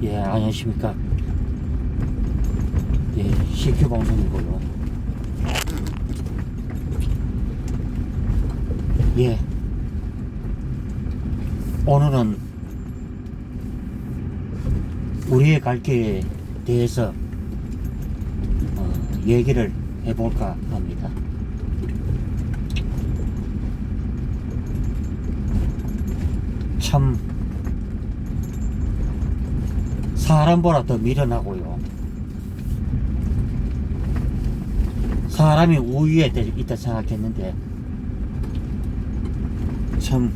예, 안녕하십니까. 예, CQ 방송이고요. 예, 오늘은 우리의 갈 길에 대해서 얘기를 해볼까 합니다. 참 사람보다 더 미련하고요. 사람이 우위에 있다 생각했는데 참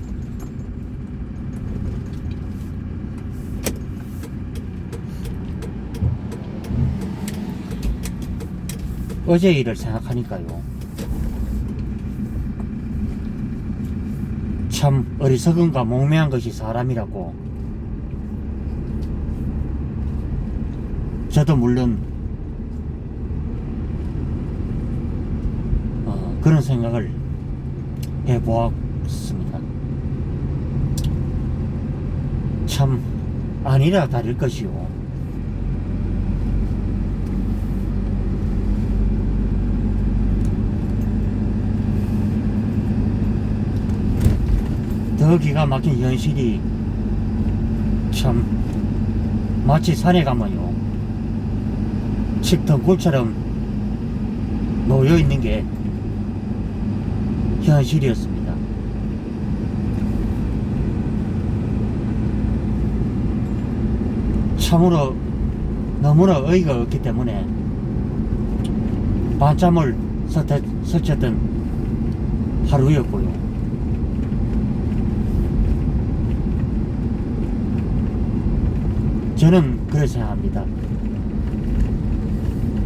어제 일을 생각하니까요. 참 어리석음과 몽매한 것이 사람이라고 저도 물론 그런 생각을 해보았습니다. 참 아니라 다를 것이요. 더 기가 막힌 현실이 참 마치 산에 가면요 칡덩굴처럼 놓여있는 게 현실이었습니다. 참으로 너무나 어이가 없기 때문에 밤잠을 설쳤던 하루였고요. 저는 그렇게 생각합니다.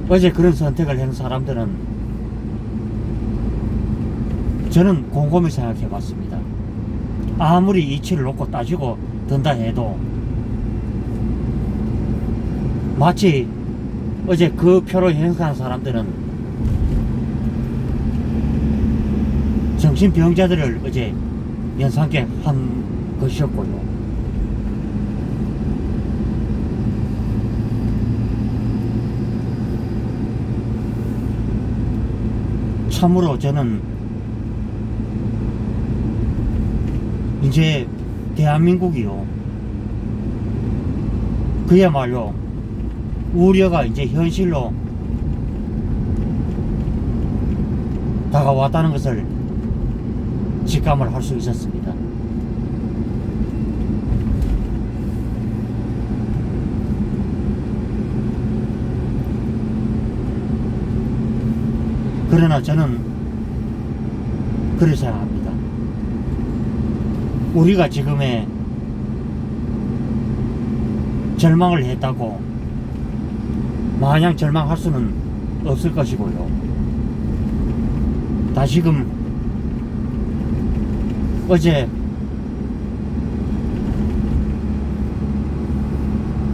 어제 그런 선택을 한 사람들은 저는 곰곰이 생각해 봤습니다. 아무리 이치를 놓고 따지고 든다 해도 마치 어제 그 표로 행사한 사람들은 정신병자들을 어제 연상케 한 것이었고요. 참으로 저는 이제 대한민국이요 그야말로 우려가 이제 현실로 다가왔다는 것을 직감을 할 수 있었습니다. 그러나 저는 그렇게 생각합니다. 우리가 지금의 절망을 했다고 마냥 절망할 수는 없을 것이고요. 다시금 어제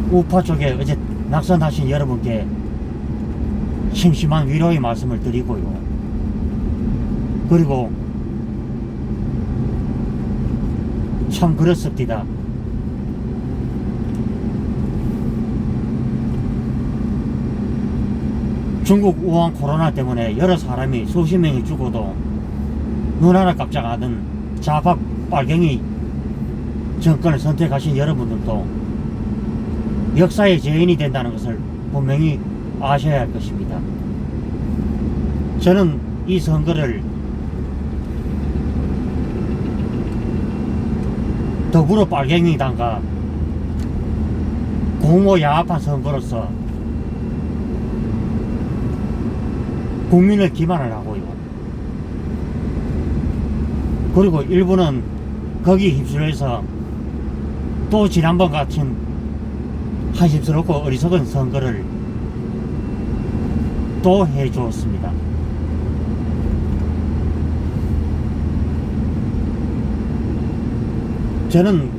우파 쪽에 어제 낙선하신 여러분께 심심한 위로의 말씀을 드리고요. 그리고 참 그렇습니다. 중국 우한 코로나 때문에 여러 사람이 수십 명이 죽어도 눈 하나 깜짝 안 하던 좌파 빨갱이 정권을 선택하신 여러분들도 역사의 죄인이 된다는 것을 분명히 아셔야 할 것입니다. 저는 이 선거를 더불어 빨갱이당과 공모야합한 선거로서 국민을 기만을 하고요. 그리고 일부는 거기 휩쓸려서 또 지난번 같은 한심스럽고 어리석은 선거를 또 해주었습니다. 저는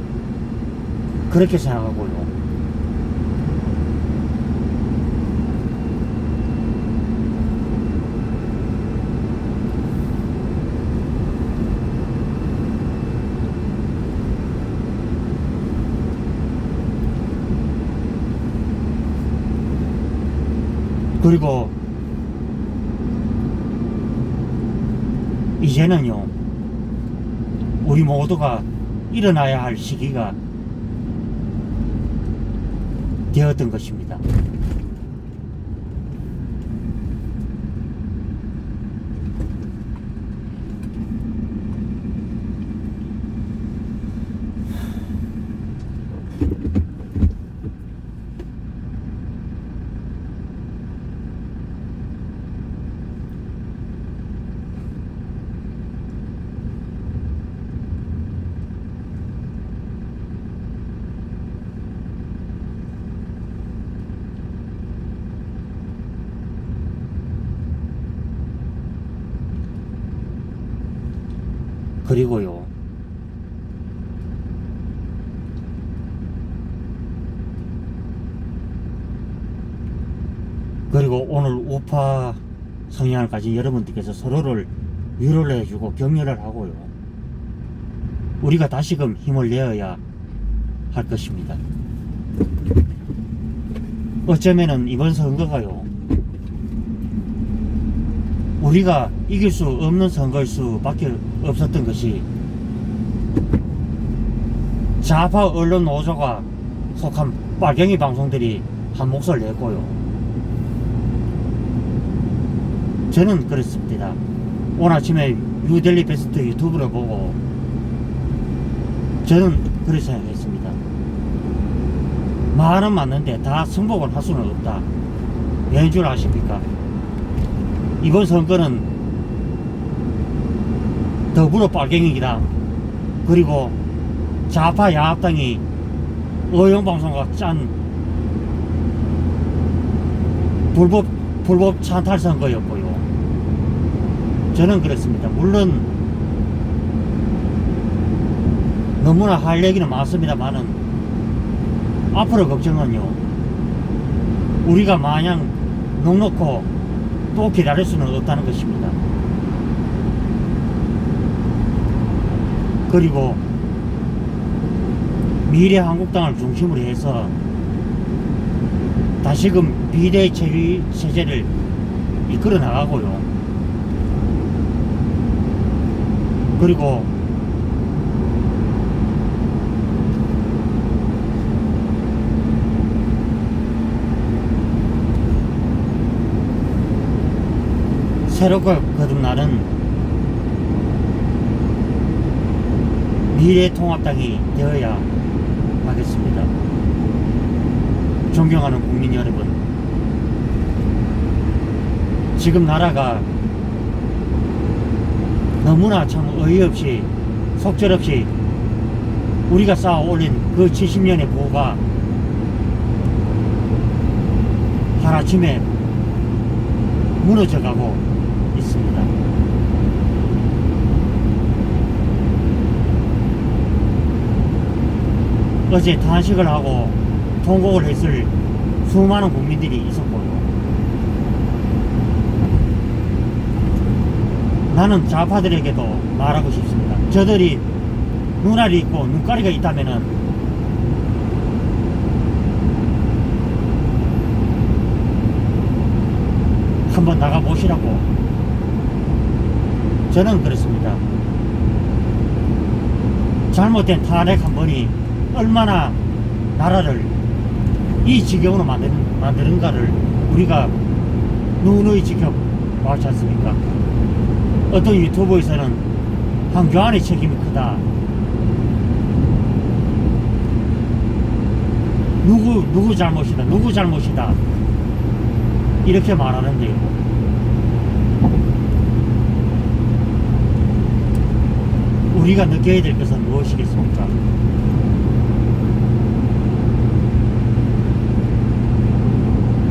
그렇게 생각하고요. 그리고 이제는요, 우리 모두가 일어나야 할 시기가 되었던 것입니다. 그리고요, 그리고 오늘 우파 성향을 가진 여러분들께서 서로를 위로를 해주고 격려를 하고요, 우리가 다시금 힘을 내어야 할 것입니다. 어쩌면은 이번 선거가요, 우리가 이길 수 없는 선거일 수밖에 없었던 것이 좌파 언론 노조가 속한 빨갱이 방송들이 한 몫을 냈고요. 저는 그렇습니다. 오늘 아침에 뉴델리 베스트 유튜브를 보고 저는 그렇게 생각했습니다. 말은 맞는데 다 승복을 할 수는 없다. 왠 줄 아십니까? 이번 선거는 더불어 빨갱이기다. 그리고 좌파 야합당이 의용방송과 짠 불법 찬탈 선거였고요. 저는 그렇습니다. 물론 너무나 할 얘기는 많습니다만은 앞으로 걱정은요, 우리가 마냥 넉넉고 또 기다릴 수는 없다는 것입니다. 그리고 미래한국당을 중심으로 해서 다시금 비대위 체제를 이끌어 나가고요. 그리고 새롭게 거듭나는 미래통합당이 되어야 하겠습니다. 존경하는 국민 여러분, 지금 나라가 너무나 참 어이없이 속절없이 우리가 쌓아 올린 그 70년의 부가 하루아침에 무너져가고 있습니다. 어제 탄식을 하고 통곡을 했을 수많은 국민들이 있었고요. 나는 좌파들에게도 말하고 싶습니다. 저들이 눈알이 있고 눈가리가 있다면은 한번 나가보시라고. 저는 그렇습니다. 잘못된 탄핵 한 번이 얼마나 나라를 이 지경으로 만드는가를 우리가 누누이 지켜봤지 않습니까? 어떤 유튜브에서는 황교안의 책임이 크다, 누구 잘못이다 이렇게 말하는데요, 우리가 느껴야 될 것은 무엇이겠습니까?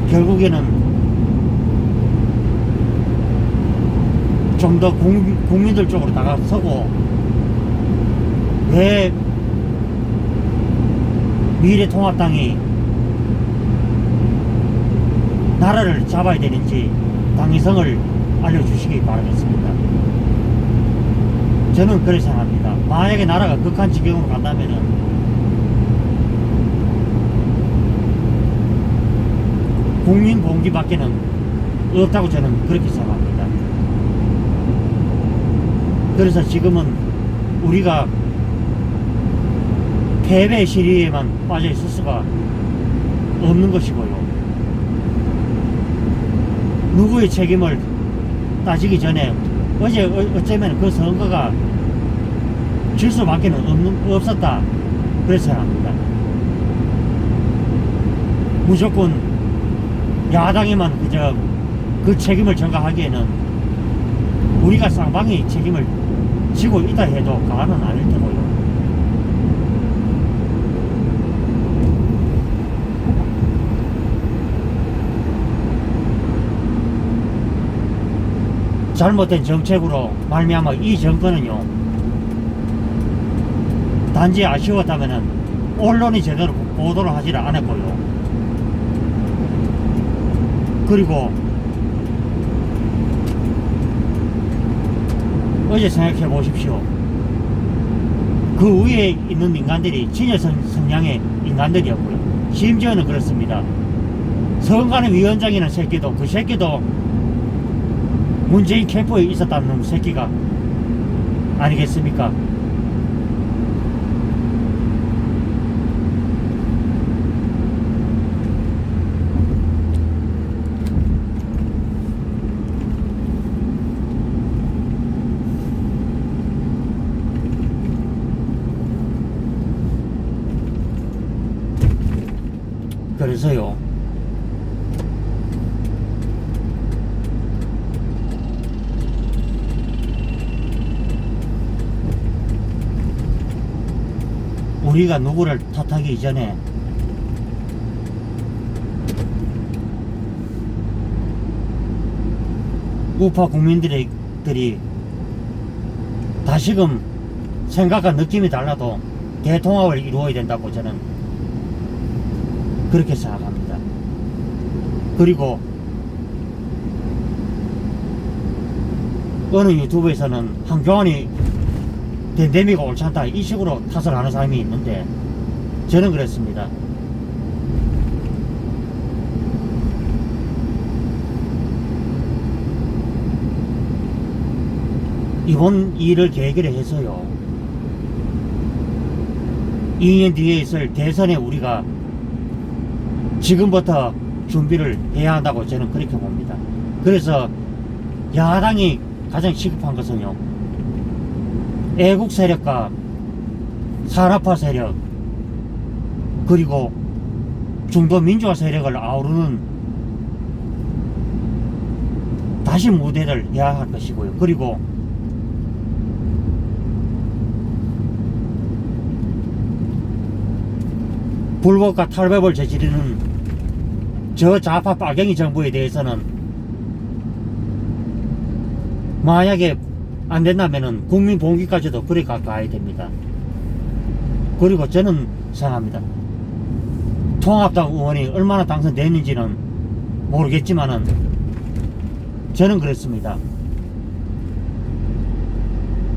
결국에는 좀 더 국민들 쪽으로 다가서고, 왜 미래통합당이 나라를 잡아야 되는지 당위성을 알려주시기 바라겠습니다. 저는 그렇게 생각합니다. 만약에 나라가 극한 지경으로 간다면은 국민 봉기밖에는 없다고 저는 그렇게 생각합니다. 그래서 지금은 우리가 패배 시리에만 빠져 있을 수가 없는 것이고요. 누구의 책임을 따지기 전에 어쩌면 그 선거가 질 수밖에 없었다 그래서 생각합니다. 무조건 야당에만 그저 그 책임을 전가하기에는 우리가 쌍방이 책임을 지고 있다 해도 과언은 아닐 테고요. 잘못된 정책으로 말미암아 이 정권은요, 단지 아쉬웠다면은 언론이 제대로 보도를 하지를 않았고요. 그리고 어제 생각해 보십시오. 그 위에 있는 인간들이 진여 성향의 인간들이었고요. 심지어는 그렇습니다. 선관위 위원장이라는 새끼도, 그 새끼도 문재인 캠프에 있었다는 놈 새끼가 아니겠습니까? 그래서요, 우리가 누구를 탓하기 이전에 우파 국민들이 다시금 생각과 느낌이 달라도 대통합을 이루어야 된다고 저는 그렇게 생각합니다. 그리고 어느 유튜브에서는 한교안이 댄데미가 옳지 않다 이 식으로 탓을 하는 사람이 있는데, 저는 그랬습니다. 이번 일을 계기로 해서요, 2년 뒤에 있을 대선에 우리가 지금부터 준비를 해야 한다고 저는 그렇게 봅니다. 그래서 야당이 가장 시급한 것은요, 애국 세력과 산업화 세력 그리고 중도 민주화 세력을 아우르는 다시 무대를 해야 할 것이고요. 그리고 불법과 탈법을 저지르는 저 좌파 빨갱이 정부에 대해서는 만약에 안 된다면은 국민 봉기까지도 그래 가야 됩니다. 그리고 저는 생각합니다. 통합당 의원이 얼마나 당선됐는지는 모르겠지만은 저는 그렇습니다.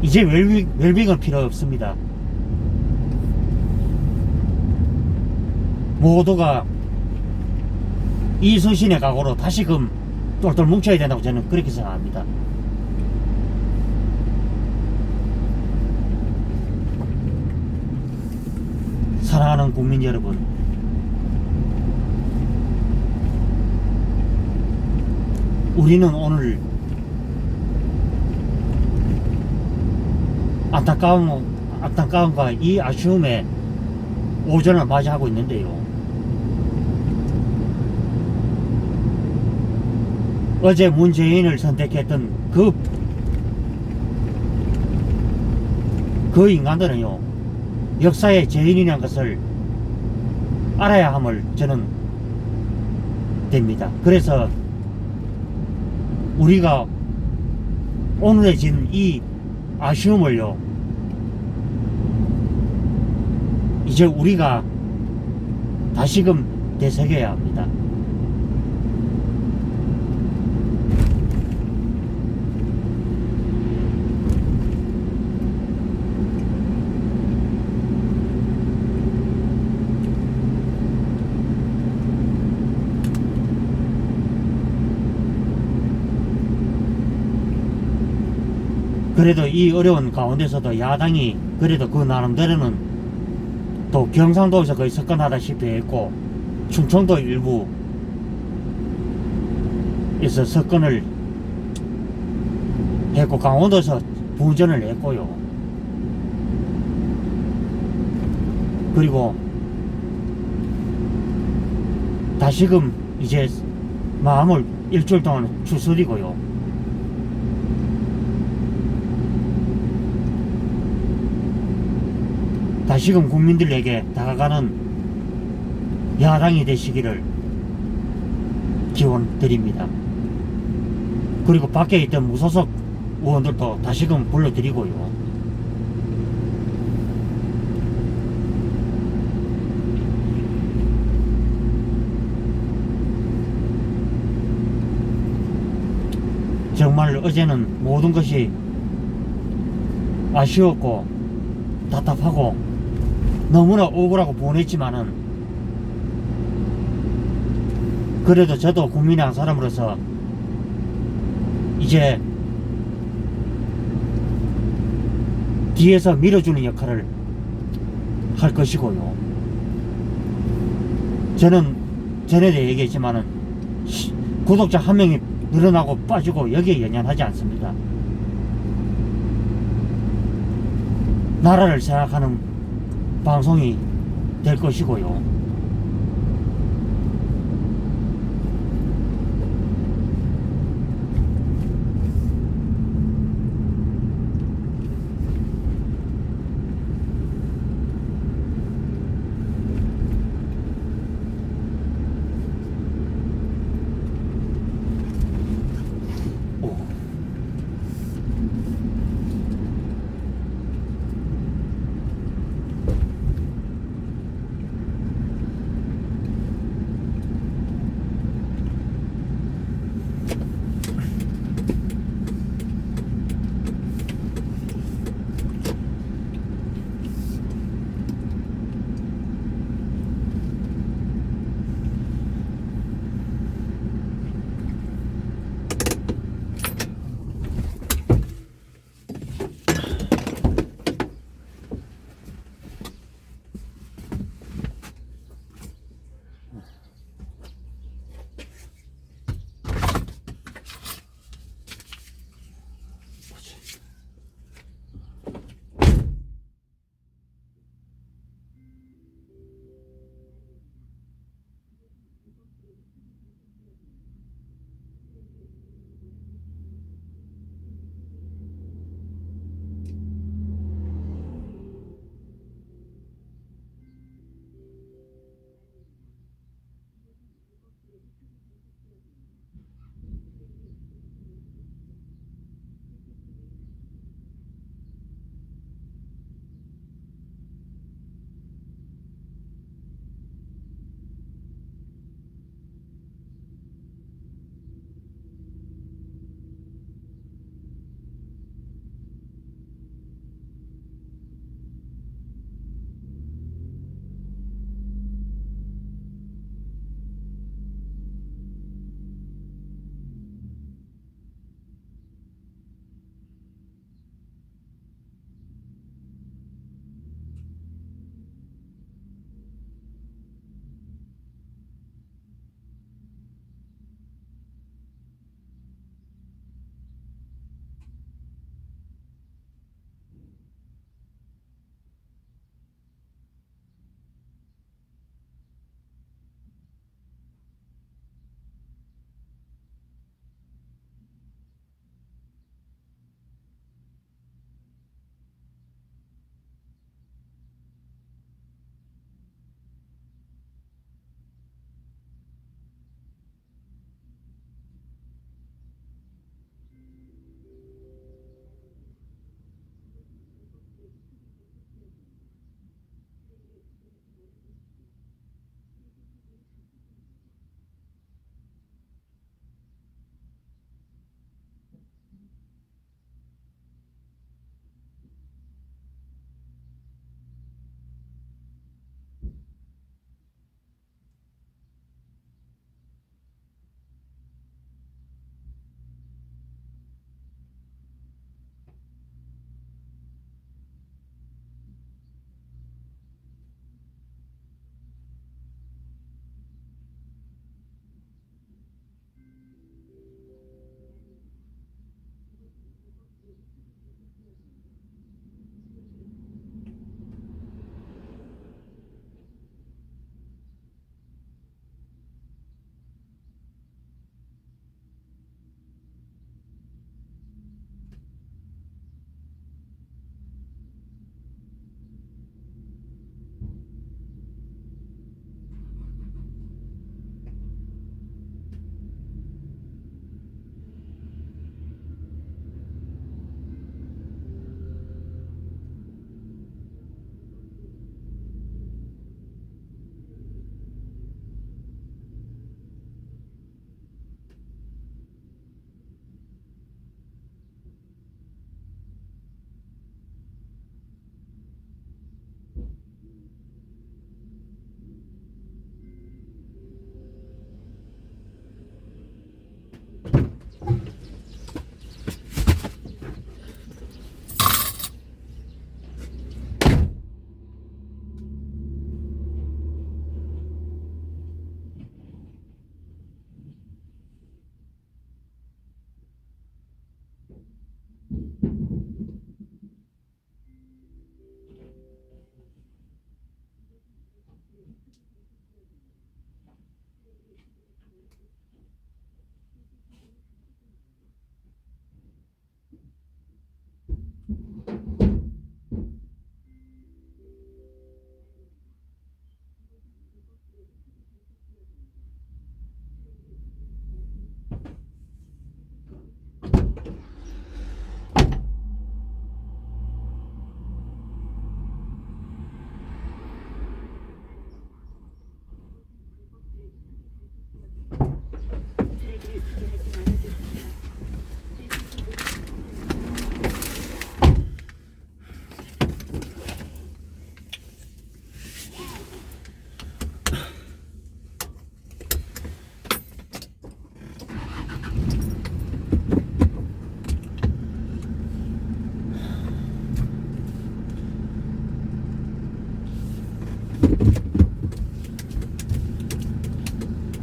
이제 웰빙은 필요 없습니다. 모두가 이순신의 각오로 다시금 똘똘 뭉쳐야 된다고 저는 그렇게 생각합니다. 사랑하는 국민 여러분, 우리는 오늘 안타까움과 이 아쉬움에 오전을 맞이하고 있는데요, 어제 문재인을 선택했던 그 인간들은요, 역사의 죄인이라는 것을 알아야 함을 저는 됩니다. 그래서 우리가 오늘에 진 이 아쉬움을요, 이제 우리가 다시금 되새겨야 합니다. 그래도 이 어려운 가운데서도 야당이 그래도 그 나름대로는 또 경상도에서 거의 석권하다시피 했고, 충청도 일부에서 석권을 했고, 강원도에서 분전을 했고요. 그리고 다시금 이제 마음을 일주일 동안 추스리고요. 다시금 국민들에게 다가가는 야당이 되시기를 기원드립니다. 그리고 밖에 있던 무소속 의원들도 다시금 불러드리고요. 정말 어제는 모든 것이 아쉬웠고 답답하고 너무나 억울하고 보냈지만은, 그래도 저도 국민의 한 사람으로서 이제 뒤에서 밀어주는 역할을 할 것이고요. 저는 전에도 얘기했지만은 구독자 한 명이 늘어나고 빠지고 여기에 연연하지 않습니다. 나라를 생각하는 방송이 될 것이고요.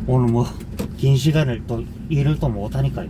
오늘 뭐 긴 시간을 또 일을 또 못하니까요.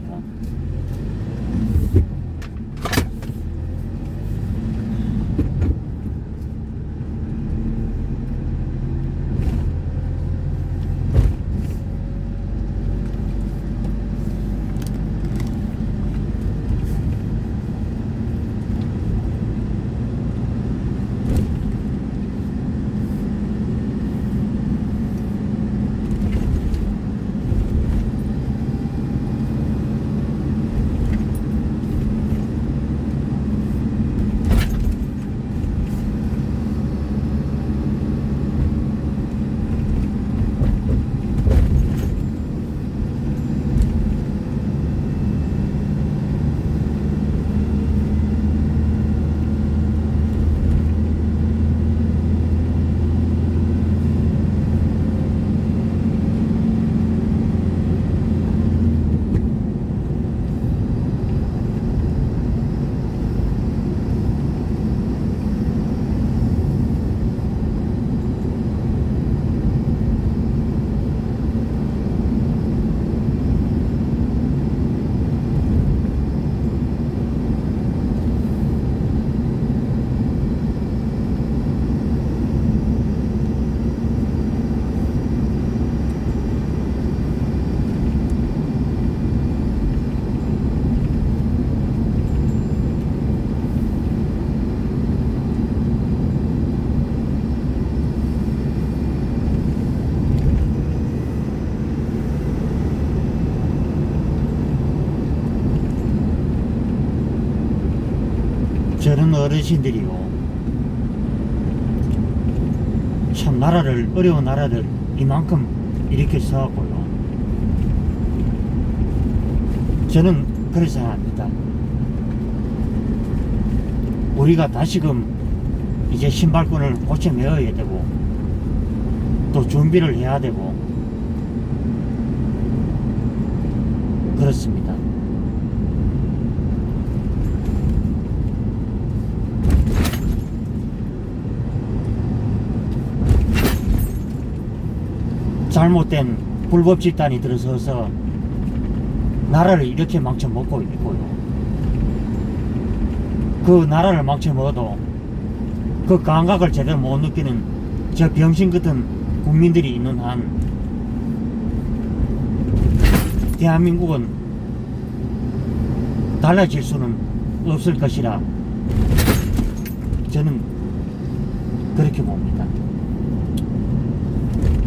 저런 어르신들이요, 참 나라를, 어려운 나라를 이만큼 이렇게 써갖고요, 저는 그렇게 생각합니다. 우리가 다시금 이제 신발끈을 고쳐 메어야 되고 또 준비를 해야 되고 그렇습니다. 잘못된 불법 집단이 들어서서 나라를 이렇게 망쳐먹고 있고요. 그 나라를 망쳐먹어도 그 감각을 제대로 못 느끼는 저 병신 같은 국민들이 있는 한 대한민국은 달라질 수는 없을 것이라 저는 그렇게 봅니다.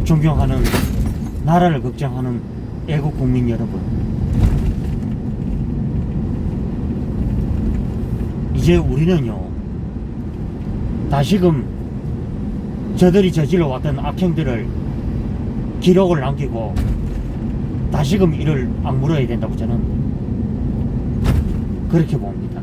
존경하는, 나라를 걱정하는 애국 국민 여러분, 이제 우리는요, 다시금 저들이 저질러 왔던 악행들을 기록을 남기고 다시금 이를 악물어야 된다고 저는 그렇게 봅니다.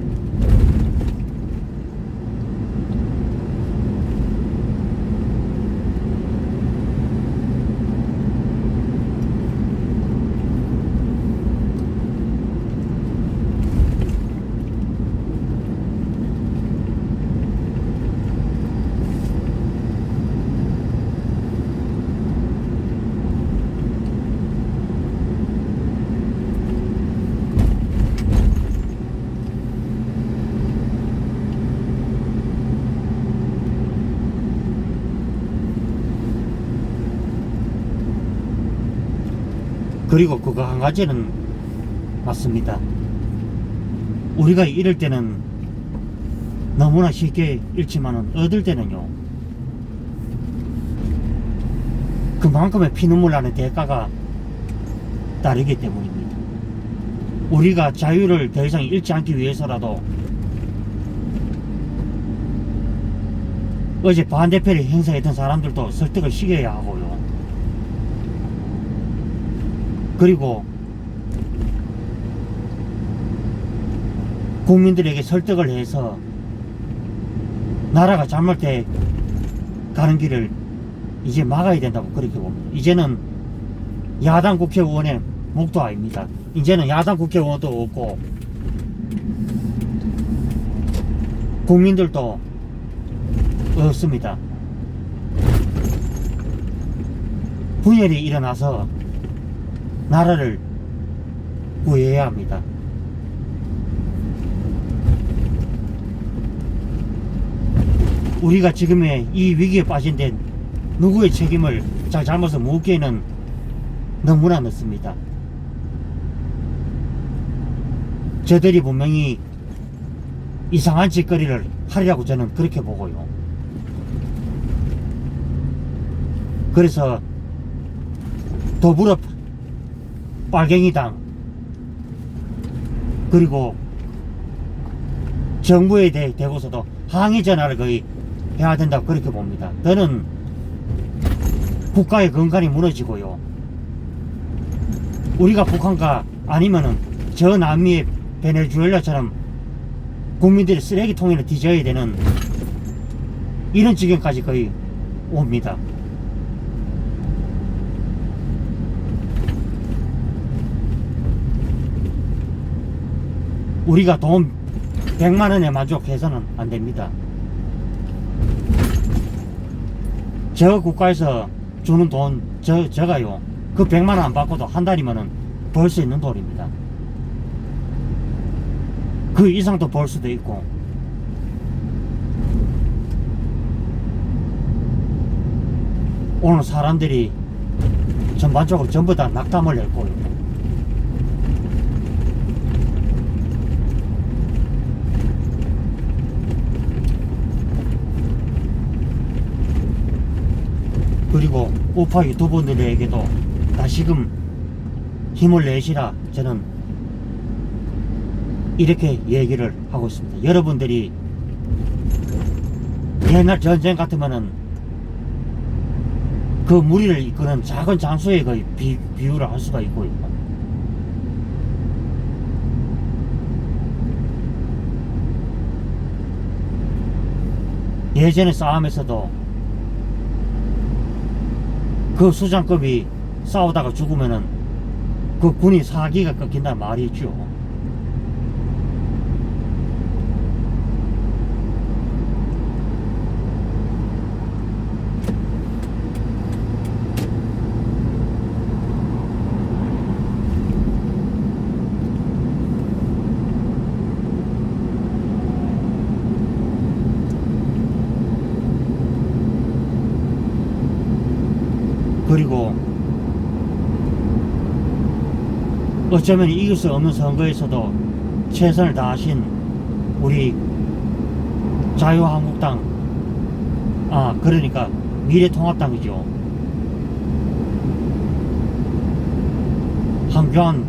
그리고 그거 한 가지는 맞습니다. 우리가 잃을 때는 너무나 쉽게 잃지만은 얻을 때는요, 그만큼의 피눈물 나는 대가가 따르기 때문입니다. 우리가 자유를 더 이상 잃지 않기 위해서라도 어제 반대편에 행사했던 사람들도 설득을 시켜야 하고요. 그리고 국민들에게 설득을 해서 나라가 잘못돼 가는 길을 이제 막아야 된다고 그렇게 봅니다. 이제는 야당 국회의원의 목도 아닙니다. 이제는 야당 국회의원도 없고 국민들도 없습니다. 분열이 일어나서 나라를 구해야 합니다. 우리가 지금의 이 위기에 빠진 데 누구의 책임을 잘못을 묻기에는 너무나 늦습니다. 저들이 분명히 이상한 짓거리를 하리라고 저는 그렇게 보고요. 그래서 더불어 빨갱이당 그리고 정부에 대고서도 항의 전화를 거의 해야 된다고 그렇게 봅니다. 저는 국가의 근간이 무너지고요. 우리가 북한과 아니면은 저 남미의 베네수엘라처럼 국민들이 쓰레기통에는 뒤져야 되는 이런 지경까지 거의 옵니다. 우리가 돈 100만원에 만족해서는 안 됩니다. 저 국가에서 주는 돈, 저가요. 그 100만원 안 받고도 한 달이면은 벌 수 있는 돈입니다. 그 이상도 벌 수도 있고. 오늘 사람들이 전반적으로 전부 다 낙담을 했고요. 그리고 우파 유튜버들에게도 다시금 힘을 내시라 저는 이렇게 얘기를 하고 있습니다. 여러분들이 옛날 전쟁 같으면은 그 무리를 이끄는 작은 장수에 거의 비유를 할 수가 있고요. 예전의 싸움에서도 그 수장급이 싸우다가 죽으면은 그 군이 사기가 꺾인다는 말이 있죠. 그리고 어쩌면 이길 수 없는 선거에서도 최선을 다하신 우리 자유한국당, 그러니까 미래통합당이죠. 한교안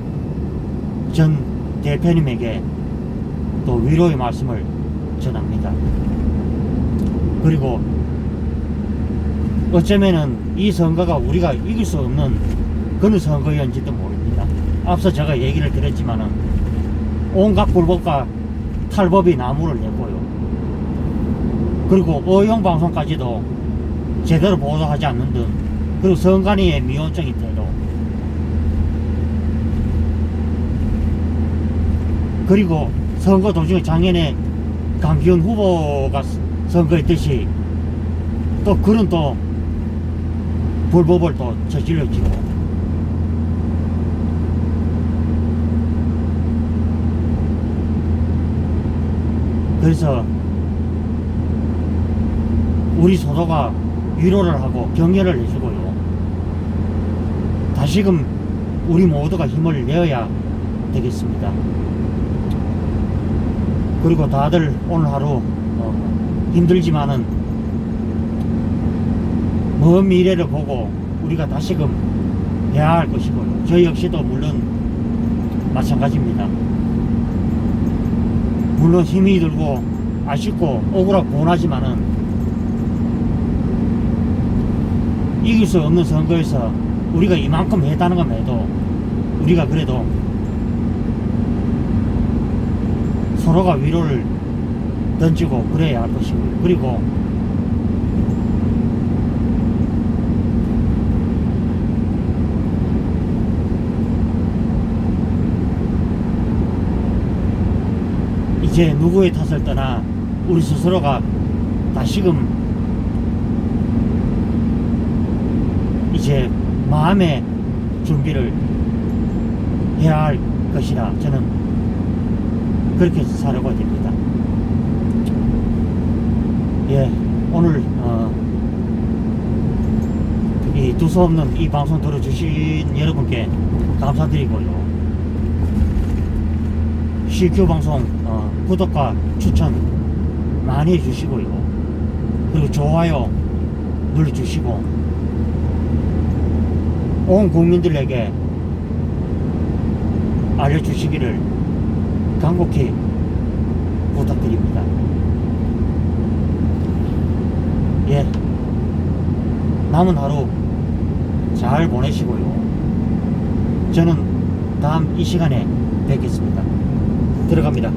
전 대표님에게 또 위로의 말씀을 전합니다. 그리고 어쩌면은 이 선거가 우리가 이길 수 없는 그런 선거였는지도 모릅니다. 앞서 제가 얘기를 드렸지만은 온갖 불법과 탈법이 나무를 냈고요. 그리고 어용방송까지도 제대로 보도하지 않는 등, 그리고 선관위의 미온적인 태도, 그리고 선거 도중에 작년에 강기훈 후보가 선거했듯이 또 그런 또 불법을 또 저질렀지요. 그래서 우리 서로가 위로를 하고 격려를 해주고요. 다시금 우리 모두가 힘을 내어야 되겠습니다. 그리고 다들 오늘 하루 힘들지만은 먼 미래를 보고 우리가 다시금 해야 할 것이고요. 저 역시도 물론 마찬가지입니다. 물론 힘이 들고 아쉽고 억울하고 분하지만은 이길 수 없는 선거에서 우리가 이만큼 했다는 것만 해도 우리가 그래도 서로가 위로를 던지고 그래야 할 것이고요. 그리고 이제 누구의 탓을 떠나 우리 스스로가 다시금 이제 마음의 준비를 해야 할 것이라 저는 그렇게 살아가야 됩니다. 예, 오늘 이 두서없는 이 방송 들어주신 여러분께 감사드리고요. CQ 방송 구독과 추천 많이 해주시고요. 그리고 좋아요 눌러주시고 온 국민들에게 알려주시기를 간곡히 부탁드립니다. 예, 남은 하루 잘 보내시고요. 저는 다음 이 시간에 뵙겠습니다. 들어갑니다.